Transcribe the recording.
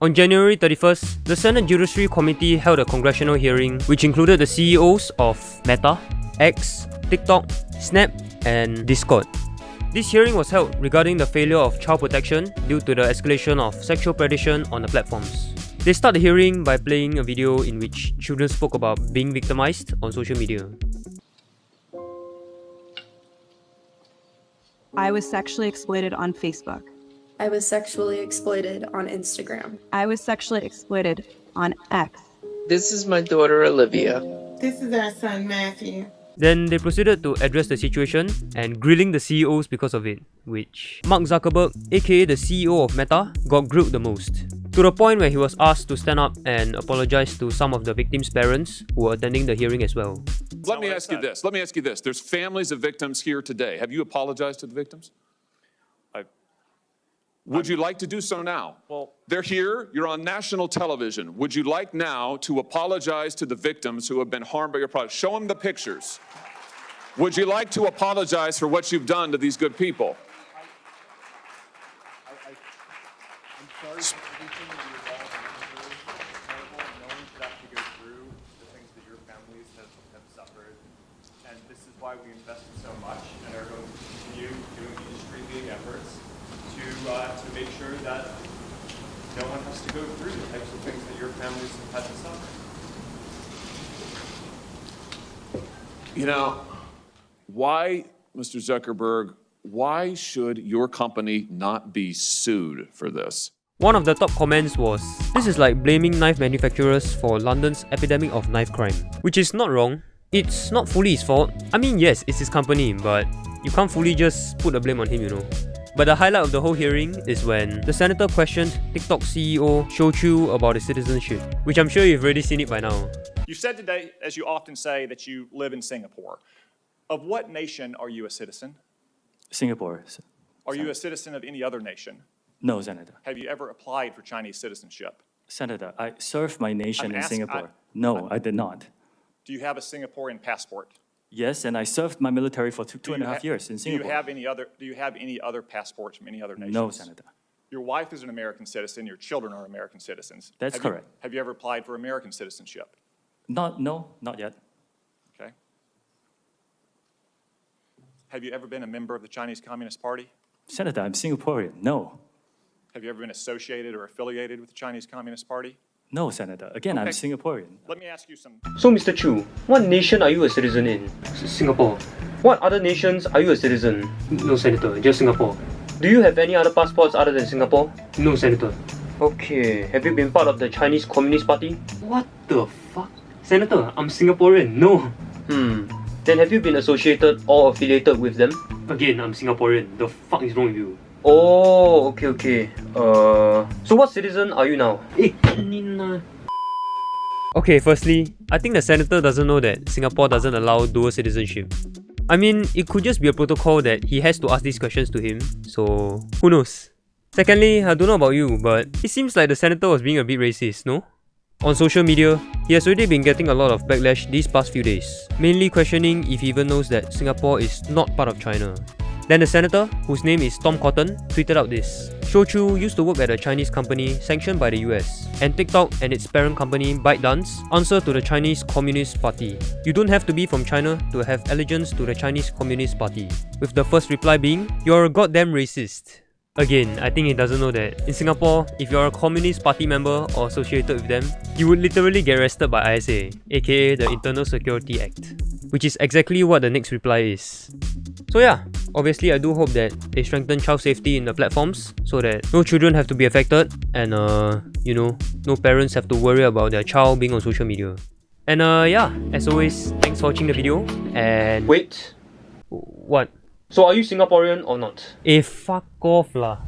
On January 31st, the Senate Judiciary Committee held a congressional hearing which included the CEOs of Meta, X, TikTok, Snap, and Discord. This hearing was held regarding the failure of child protection due to the escalation of sexual predation on the platforms. They start the hearing by playing a video in which children spoke about being victimized on social media. I was sexually exploited on Facebook. I was sexually exploited on Instagram. I was sexually exploited on X. This is my daughter Olivia. This is our son Matthew. Then they proceeded to address the situation and grilling the CEOs because of it, which Mark Zuckerberg, aka the CEO of Meta, got grilled the most. To the point where he was asked to stand up and apologize to some of the victims' parents who were attending the hearing as well. Let me ask you this. There's families of victims here today. Have you apologized to the victims? Would you like to do so now? Well, they're here. You're on national television. Would you like now to apologize to the victims who have been harmed by your product? Show them the pictures. Would you like to apologize for what you've done to these good people? I'm sorry for everything that you've all been through. It's terrible. No one should have to go through the things that your families have suffered. And this is why we invested so much and are going to continue doing industry-leading efforts to make sure that no one has to go through the types of things that your families have had to suffer. You know, why, Mr. Zuckerberg, why should your company not be sued for this? One of the top comments was, "This is like blaming knife manufacturers for London's epidemic of knife crime." Which is not wrong. It's not fully his fault. I mean, yes, it's his company, but you can't fully just put the blame on him, you know. But the highlight of the whole hearing is when the senator questioned TikTok CEO Shou Chu about his citizenship, which I'm sure you've already seen it by now. You said today, as you often say, that you live in Singapore. Of what nation are you a citizen? Singapore. Are you a citizen of any other nation? No, Senator. Have you ever applied for Chinese citizenship? Senator, I served my nation in Singapore. I did not. Do you have a Singaporean passport? Yes, and I served my military for two and a half years in Singapore. Do you have any other passports from any other nations? No, Senator. Your wife is an American citizen. Your children are American citizens. That's correct. Have you ever applied for American citizenship? No, not yet. Okay. Have you ever been a member of the Chinese Communist Party? Senator, I'm Singaporean. No. Have you ever been associated or affiliated with the Chinese Communist Party? No, Senator. Again, I'm Singaporean. Let me ask you some... So, Mr. Chu, what nation are you a citizen in? Singapore. What other nations are you a citizen? No, Senator, just Singapore. Do you have any other passports other than Singapore? No, Senator. Okay, have you been part of the Chinese Communist Party? What the fuck? Senator, I'm Singaporean, no. Then have you been associated or affiliated with them? Again, I'm Singaporean. The fuck is wrong with you? Oh, okay. So what citizen are you now? Okay, firstly, I think the senator doesn't know that Singapore doesn't allow dual citizenship. I mean, it could just be a protocol that he has to ask these questions to him, so who knows? Secondly, I don't know about you, but it seems like the senator was being a bit racist, no? On social media, he has already been getting a lot of backlash these past few days, mainly questioning if he even knows that Singapore is not part of China. Then the senator, whose name is Tom Cotton, tweeted out this. Shou Chu used to work at a Chinese company sanctioned by the US, and TikTok and its parent company ByteDance answer to the Chinese Communist Party. You don't have to be from China to have allegiance to the Chinese Communist Party. With the first reply being, "You're a goddamn racist." Again, I think he doesn't know that in Singapore, if you're a Communist Party member or associated with them, you would literally get arrested by ISA, aka the Internal Security Act, which is exactly what the next reply is. So yeah, obviously I do hope that they strengthen child safety in the platforms so that no children have to be affected and no parents have to worry about their child being on social media. And yeah, as always, thanks for watching the video and... Wait, what? So are you Singaporean or not? Fuck off lah.